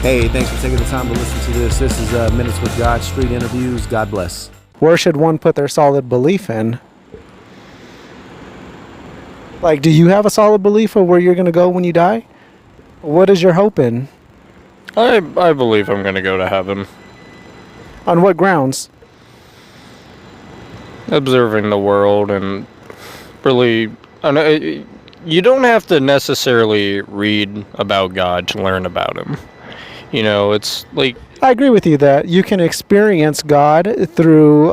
Hey, thanks for taking the time to listen to this. This is Minutes with God, Street Interviews. God bless. Where should one put their solid belief in? Like, do you have a solid belief of where you're going to go when you die? What is your hope in? I believe I'm going to go to heaven. On what grounds? Observing the world and really, you don't have to necessarily read about God to learn about him. You know, it's like... I agree with you that you can experience God through,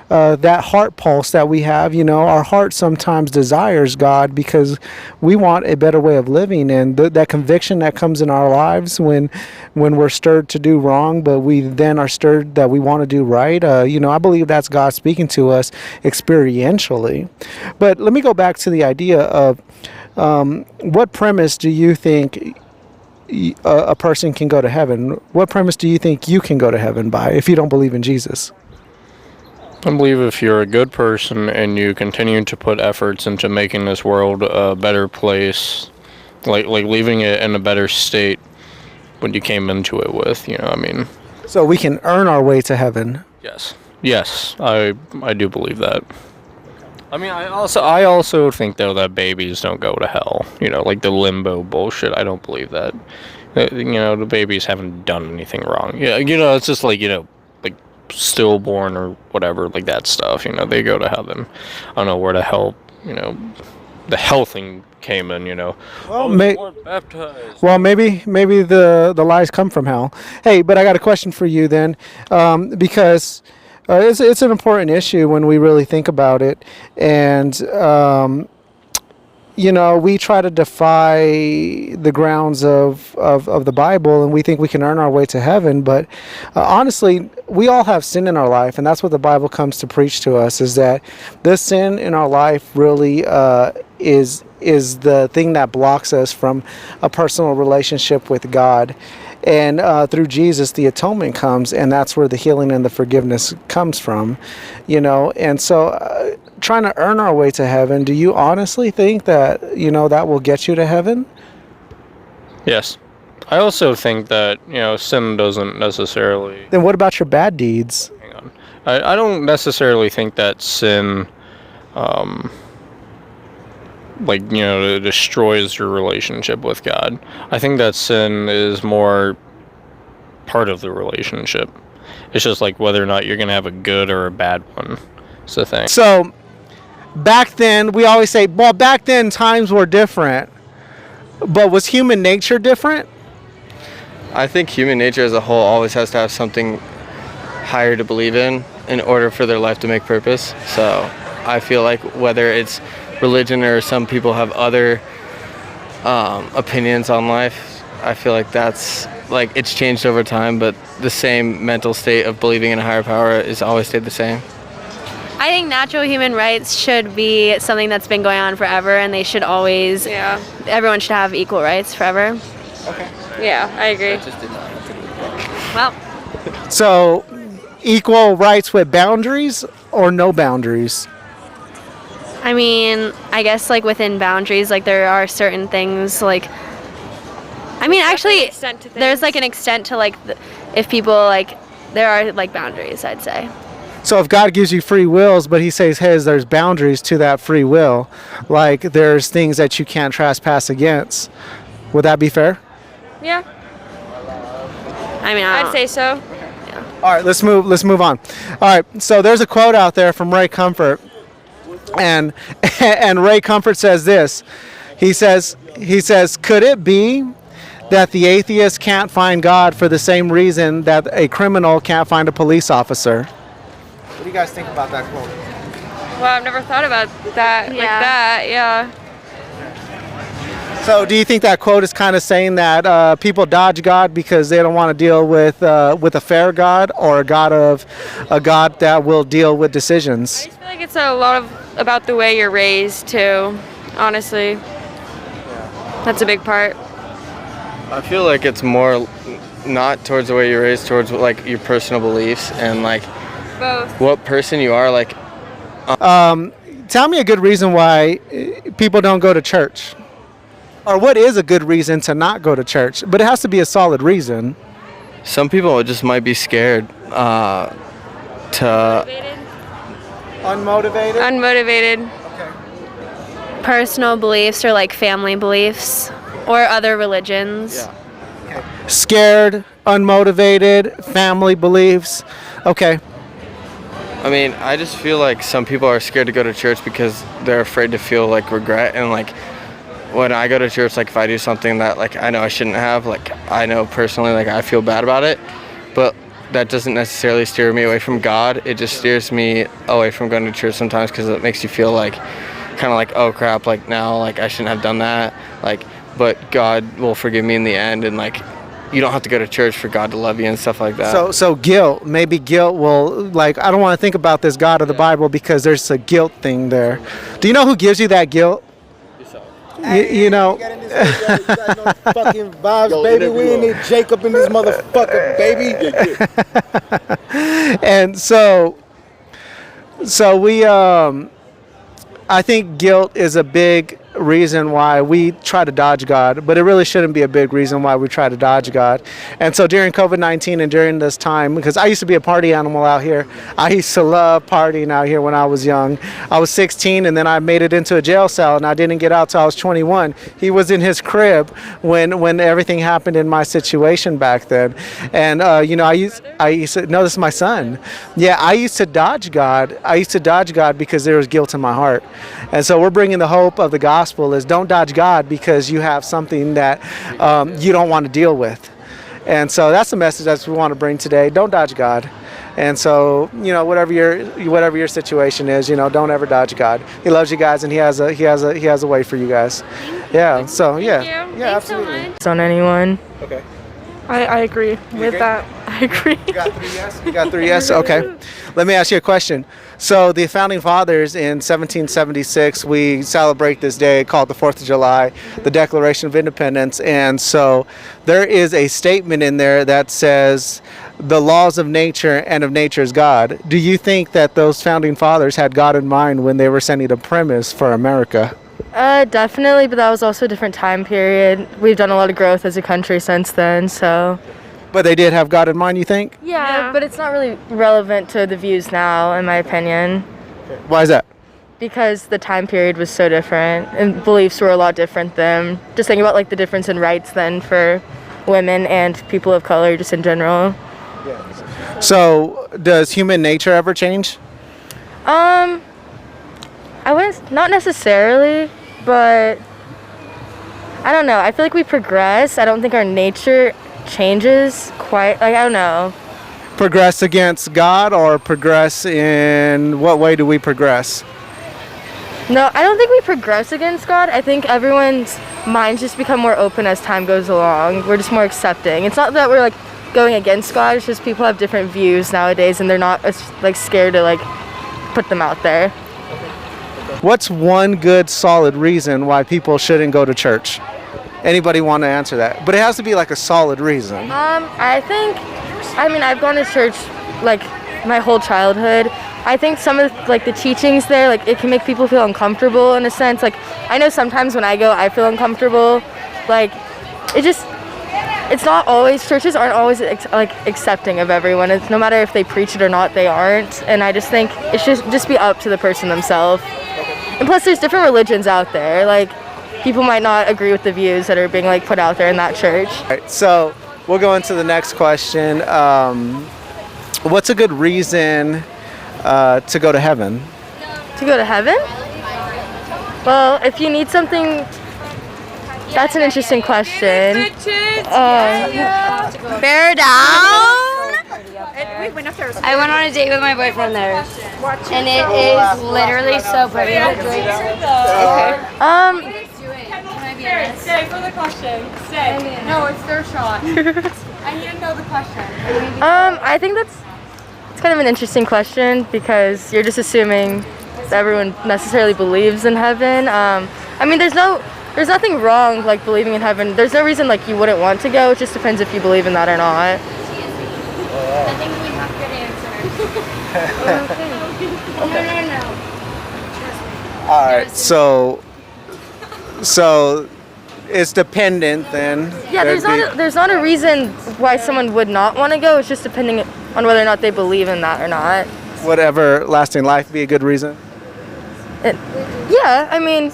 that heart pulse that we have. You know, our heart sometimes desires God because we want a better way of living, and that conviction that comes in our lives when we're stirred to do wrong, but we then are stirred that we want to do right. I believe that's God speaking to us experientially. But let me go back to the idea of what premise do you think a person can go to heaven? What premise do you think you can go to heaven by if you don't believe in Jesus? I believe if you're a good person and you continue to put efforts into making this world a better place, like leaving it in a better state when you came into it with, So we can earn our way to heaven. Yes, I do believe that. I also think though that babies don't go to hell. Like the limbo bullshit. I don't believe that. The babies haven't done anything wrong. Yeah, it's just like stillborn or whatever, like that stuff. They go to heaven. I don't know where the hell the hell thing came in. Well, maybe the lies come from hell. Hey, but I got a question for you then, because. It's an important issue when we really think about it, and we try to defy the grounds of the Bible, and we think we can earn our way to heaven. But honestly, we all have sin in our life, and that's what the Bible comes to preach to us: is that this sin in our life really is the thing that blocks us from a personal relationship with God. And through Jesus, the atonement comes, and that's where the healing and the forgiveness comes from, And so trying to earn our way to heaven, do you honestly think that, that will get you to heaven? Yes. I also think that, sin doesn't necessarily... Then what about your bad deeds? Hang on. I don't necessarily think that sin... destroys your relationship with God. I think that sin is more part of the relationship. It's just like whether or not you're going to have a good or a bad one. It's the thing. So, back then, we always say, well, back then times were different. But was human nature different? I think human nature as a whole always has to have something higher to believe in order for their life to make purpose. So, I feel like whether it's religion or some people have other opinions on life, I feel like that's it's changed over time, but the same mental state of believing in a higher power is always stayed the same. I think natural human rights should be something that's been going on forever, and they should always, everyone should have equal rights forever. Okay. Yeah, I agree. Well. So, equal rights with boundaries or no boundaries? I guess within boundaries, there are certain things actually there's an extent to if people there are boundaries, I'd say. So if God gives you free wills, but he says, hey, there's boundaries to that free will, there's things that you can't trespass against, would that be fair? Yeah. I'd say so. Yeah. All right, let's move on. All right, so there's a quote out there from Ray Comfort. And Ray Comfort says this. He says, could it be that the atheist can't find God for the same reason that a criminal can't find a police officer? What do you guys think about that quote? Well, I've never thought about that like that. Yeah. So, do you think that quote is kind of saying that people dodge God because they don't want to deal with a fair God, or a God that will deal with decisions? I just feel like it's a lot about the way you're raised too. Honestly, that's a big part. I feel like it's more not towards the way you're raised, towards your personal beliefs and both. What person you are. Tell me a good reason why people don't go to church. Or what is a good reason to not go to church? But it has to be a solid reason. Some people just might be scared to. Unmotivated? Unmotivated. Personal beliefs or like family beliefs or other religions. Scared, unmotivated, family beliefs. Okay. I mean, I just feel like some people are scared to go to church because they're afraid to feel like regret. And like when I go to church, like if I do something that like I know I shouldn't have, like I know personally like I feel bad about it, but that doesn't necessarily steer me away from God. It just steers me away from going to church sometimes because it makes you feel like kind of like, oh crap, like now like I shouldn't have done that, like, but God will forgive me in the end, and like you don't have to go to church for God to love you and stuff like that. So guilt, maybe guilt will, like, I don't want to think about this God of the Bible because there's a guilt thing there. Do you know who gives you that guilt? You know. Fucking vibes, baby. We need Jacob in this motherfucker, baby. And so we, I think guilt is a big reason why we try to dodge God, but it really shouldn't be a big reason why we try to dodge God. And so during COVID-19 and during this time, because I used to be a party animal out here, I used to love partying out here when I was young. I was 16 and then I made it into a jail cell and I didn't get out till I was 21. He was in his crib when everything happened in my situation back then. And you know, I used to, no, this is my son. Yeah, I used to dodge God. I used to dodge God because there was guilt in my heart. And so we're bringing the hope of the gospel is don't dodge God because you have something that you don't want to deal with. And so that's the message that we want to bring today. Don't dodge God. And so, you know, whatever your situation is, you know, don't ever dodge God. He loves you guys and he has a way for you guys. Yeah. So yeah. Yeah, absolutely. It's on anyone. Okay. I agree with that. I agree. You got 3 yes? You got 3 yes? Okay. Let me ask you a question. So the Founding Fathers in 1776, we celebrate this day called the 4th of July, the Declaration of Independence. And so there is a statement in there that says the laws of nature and of nature's God. Do you think that those Founding Fathers had God in mind when they were setting a premise for America? Definitely, but that was also a different time period. We've done a lot of growth as a country since then, so. But they did have God in mind, you think? Yeah, but it's not really relevant to the views now, in my opinion. Why is that? Because the time period was so different, and beliefs were a lot different then. Just think about like the difference in rights then for women and people of color, just in general. So, does human nature ever change? I wouldn't, not necessarily, but I don't know. I feel like we progress. I don't think our nature changes quite. Like, I don't know. Progress against God or progress in what way do we progress? No, I don't think we progress against God. I think everyone's minds just become more open as time goes along. We're just more accepting. It's not that we're like going against God. It's just people have different views nowadays and they're not as like scared to like put them out there. What's one good solid reason why people shouldn't go to church? Anybody want to answer that? But it has to be like a solid reason. I mean, I've gone to church like my whole childhood. I think some of like the teachings there, like it can make people feel uncomfortable in a sense. Like I know sometimes when I go, I feel uncomfortable. Like it's not always, churches aren't always like accepting of everyone. It's no matter if they preach it or not, they aren't. And I just think it should just be up to the person themselves. And plus there's different religions out there. Like people might not agree with the views that are being like put out there in that church. All right, so we'll go into the next question. What's a good reason to go to heaven? To go to heaven? Well, if you need something, that's an interesting question. Bear down. I went on a date with my boyfriend there, and it is literally so pretty. Stay for the question. Stay. No, it's their shot. I need to know the question. I think it's kind of an interesting question because you're just assuming that everyone necessarily believes in heaven. I mean, there's nothing wrong like believing in heaven. There's no reason like you wouldn't want to go. It just depends if you believe in that or not. I think we have good answers. No. All right, so is dependent, then Yeah, there's not a reason why someone would not want to go. It's just depending on whether or not they believe in that or not. would everlasting life be a good reason? Yeah, I mean,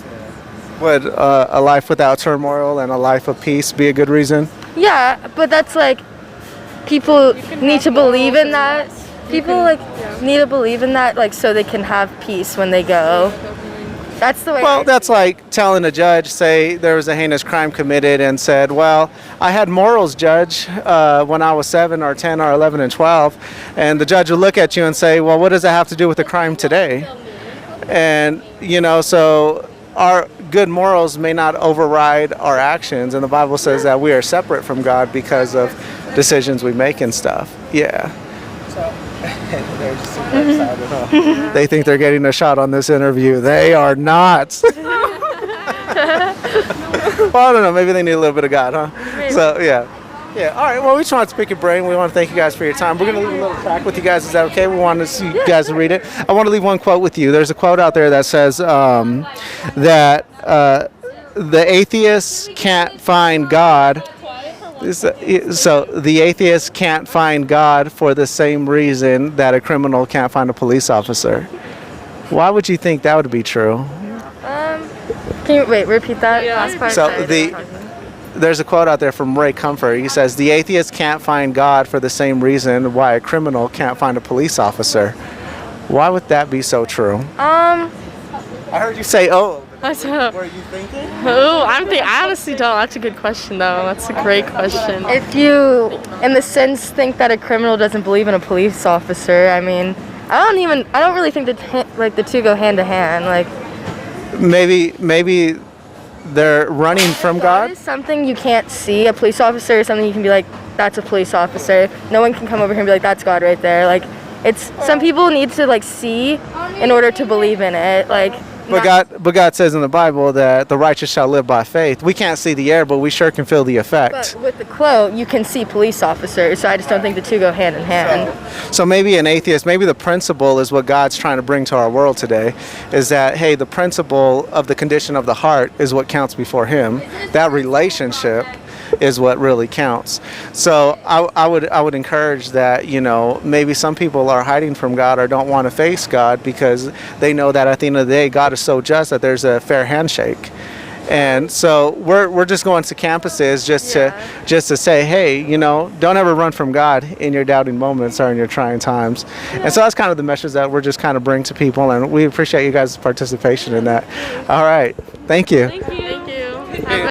Would a life without turmoil and a life of peace be a good reason? yeah, but that's like people need to believe in that. People like need to believe in that, like so they can have peace when they go. That's the way. Well, that's like telling a judge, say there was a heinous crime committed, and said, well, I had morals, judge, when I was 7 or 10 or 11 and 12. And the judge would look at you and say, well, what does that have to do with the crime today? And, so our good morals may not override our actions. And the Bible says that we are separate from God because of decisions we make and stuff. Yeah. They're just super excited, huh? They think they're getting a shot on this interview. They are not. Well, I don't know. Maybe they need a little bit of God, huh? Maybe. So, yeah. Yeah, all right. Well, we just want to pick your brain. We want to thank you guys for your time. We're going to leave a little track with you guys. Is that okay? We want to see you guys to read it. I want to leave one quote with you. There's a quote out there that says that the atheists can't find God. So the atheist can't find God for the same reason that a criminal can't find a police officer. Why would you think that would be true? Can you repeat that last part? So there's a quote out there from Ray Comfort. He says, the atheist can't find God for the same reason why a criminal can't find a police officer. Why would that be so true? I heard you say, oh. What's up? Were you thinking? Oh, I honestly don't. That's a good question, though. That's a great question. If you, in the sense, think that a criminal doesn't believe in a police officer, I mean, I don't really think that the two go hand to hand. Like, maybe they're running from God. That is something you can't see. A police officer is something you can be like, that's a police officer. No one can come over here and be like, that's God right there. Like, it's some people need to like see in order to believe in it. Like. But God says in the Bible that the righteous shall live by faith. We can't see the air, but we sure can feel the effect. But with the quote, you can see police officers, so I just don't think the two go hand in hand. So maybe an atheist, maybe the principle is what God's trying to bring to our world today, is that, hey, the principle of the condition of the heart is what counts before Him. That relationship is what really counts. So I would encourage that, maybe some people are hiding from God or don't want to face God because they know that at the end of the day, God is so just that there's a fair handshake. And so we're just going to campuses just to say, hey, don't ever run from God in your doubting moments or in your trying times. And so that's kind of the message that we're just kind of bring to people, and we appreciate you guys' participation in that. All right. Thank you. Thank you.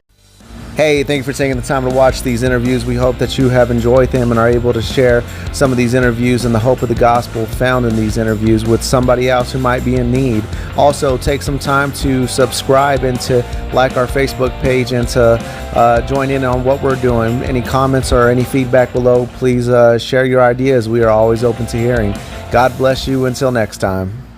Hey, thank you for taking the time to watch these interviews. We hope that you have enjoyed them and are able to share some of these interviews and the hope of the gospel found in these interviews with somebody else who might be in need. Also, take some time to subscribe and to like our Facebook page and to join in on what we're doing. Any comments or any feedback below, please share your ideas. We are always open to hearing. God bless you. Until next time.